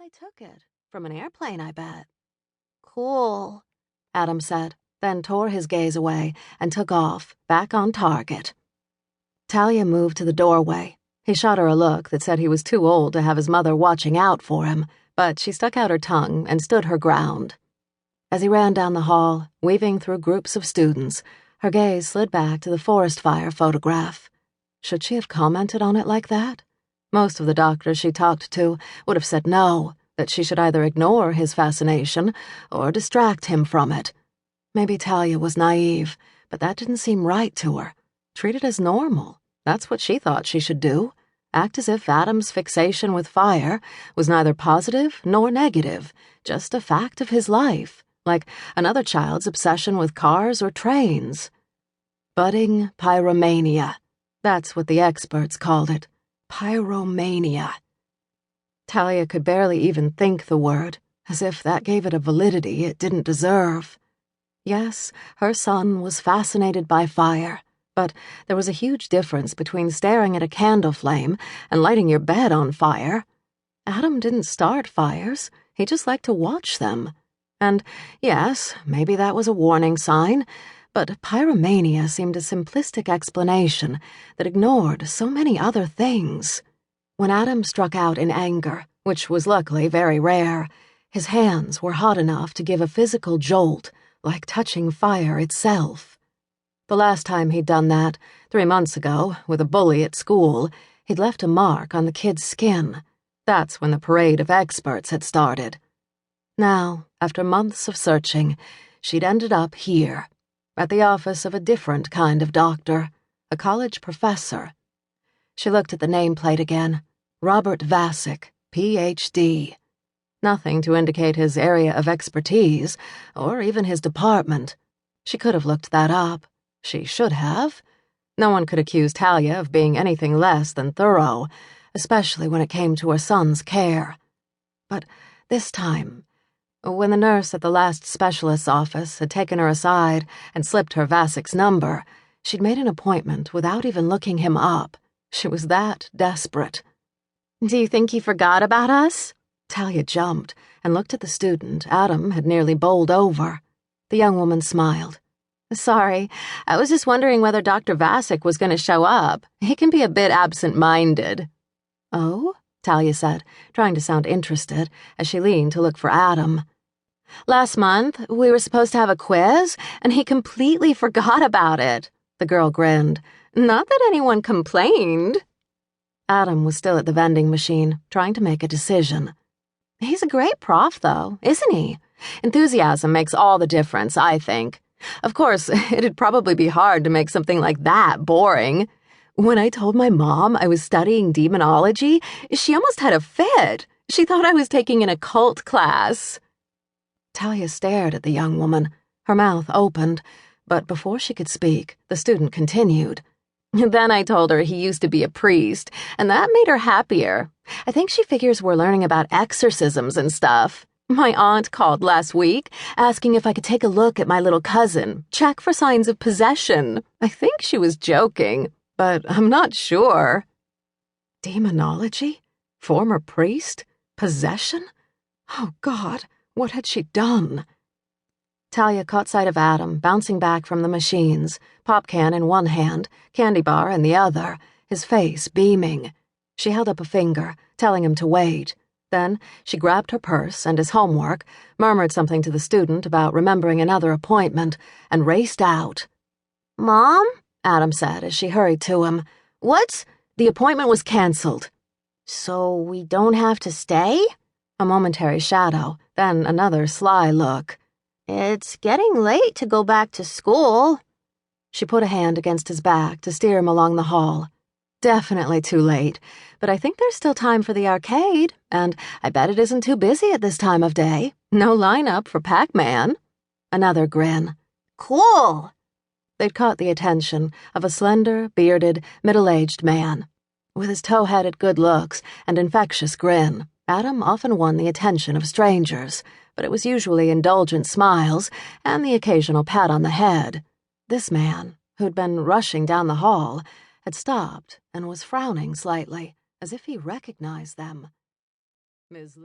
they took it. From an airplane, I bet. Cool, Adam said, then tore his gaze away and took off, back on target. Talia moved to the doorway. He shot her a look that said he was too old to have his mother watching out for him, but she stuck out her tongue and stood her ground. As he ran down the hall, weaving through groups of students, her gaze slid back to the forest fire photograph. Should she have commented on it like that? Most of the doctors she talked to would have said no, that she should either ignore his fascination or distract him from it. Maybe Talia was naive, but that didn't seem right to her. Treat it as normal. That's what she thought she should do. Act as if Adam's fixation with fire was neither positive nor negative, just a fact of his life, like another child's obsession with cars or trains. Budding pyromania. That's what the experts called it. Pyromania. Talia could barely even think the word, as if that gave it a validity it didn't deserve. Yes, her son was fascinated by fire, but there was a huge difference between staring at a candle flame and lighting your bed on fire. Adam didn't start fires, he just liked to watch them. And, yes, maybe that was a warning sign, but pyromania seemed a simplistic explanation that ignored so many other things. When Adam struck out in anger, which was luckily very rare, his hands were hot enough to give a physical jolt, like touching fire itself. The last time he'd done that, 3 months ago, with a bully at school, he'd left a mark on the kid's skin. That's when the parade of experts had started. Now, after months of searching, she'd ended up here, at the office of a different kind of doctor, a college professor. She looked at the nameplate again. Robert Vasic, Ph.D. Nothing to indicate his area of expertise, or even his department. She could have looked that up. She should have. No one could accuse Talia of being anything less than thorough, especially when it came to her son's care. But this time, when the nurse at the last specialist's office had taken her aside and slipped her Vasic's number, she'd made an appointment without even looking him up. She was that desperate. "Do you think he forgot about us?" Talia jumped and looked at the student Adam had nearly bowled over. The young woman smiled. "Sorry, I was just wondering whether Dr. Vasic was going to show up. He can be a bit absent-minded." "Oh?" Talia said, trying to sound interested as she leaned to look for Adam. "Last month, we were supposed to have a quiz, and he completely forgot about it." The girl grinned. "Not that anyone complained." Adam was still at the vending machine, trying to make a decision. "He's a great prof, though, isn't he? Enthusiasm makes all the difference, I think. Of course, it'd probably be hard to make something like that boring. When I told my mom I was studying demonology, she almost had a fit. She thought I was taking an occult class." Talia stared at the young woman, her mouth opened, but before she could speak, the student continued. "Then I told her he used to be a priest, and that made her happier. I think she figures we're learning about exorcisms and stuff. My aunt called last week, asking if I could take a look at my little cousin, check for signs of possession. I think she was joking, but I'm not sure." Demonology? Former priest? Possession? Oh, God, what had she done? Talia caught sight of Adam bouncing back from the machines, pop can in one hand, candy bar in the other, his face beaming. She held up a finger, telling him to wait. Then she grabbed her purse and his homework, murmured something to the student about remembering another appointment, and raced out. "Mom?" Adam said as she hurried to him. "What?" "The appointment was canceled." "So we don't have to stay?" A momentary shadow, then another sly look. "It's getting late to go back to school." She put a hand against his back to steer him along the hall. "Definitely too late, but I think there's still time for the arcade, and I bet it isn't too busy at this time of day. No lineup for Pac-Man." Another grin. "Cool." They'd caught the attention of a slender, bearded, middle-aged man. With his tow-headed good looks and infectious grin, Adam often won the attention of strangers, but it was usually indulgent smiles and the occasional pat on the head. This man, who'd been rushing down the hall, had stopped and was frowning slightly, as if he recognized them. "Ms.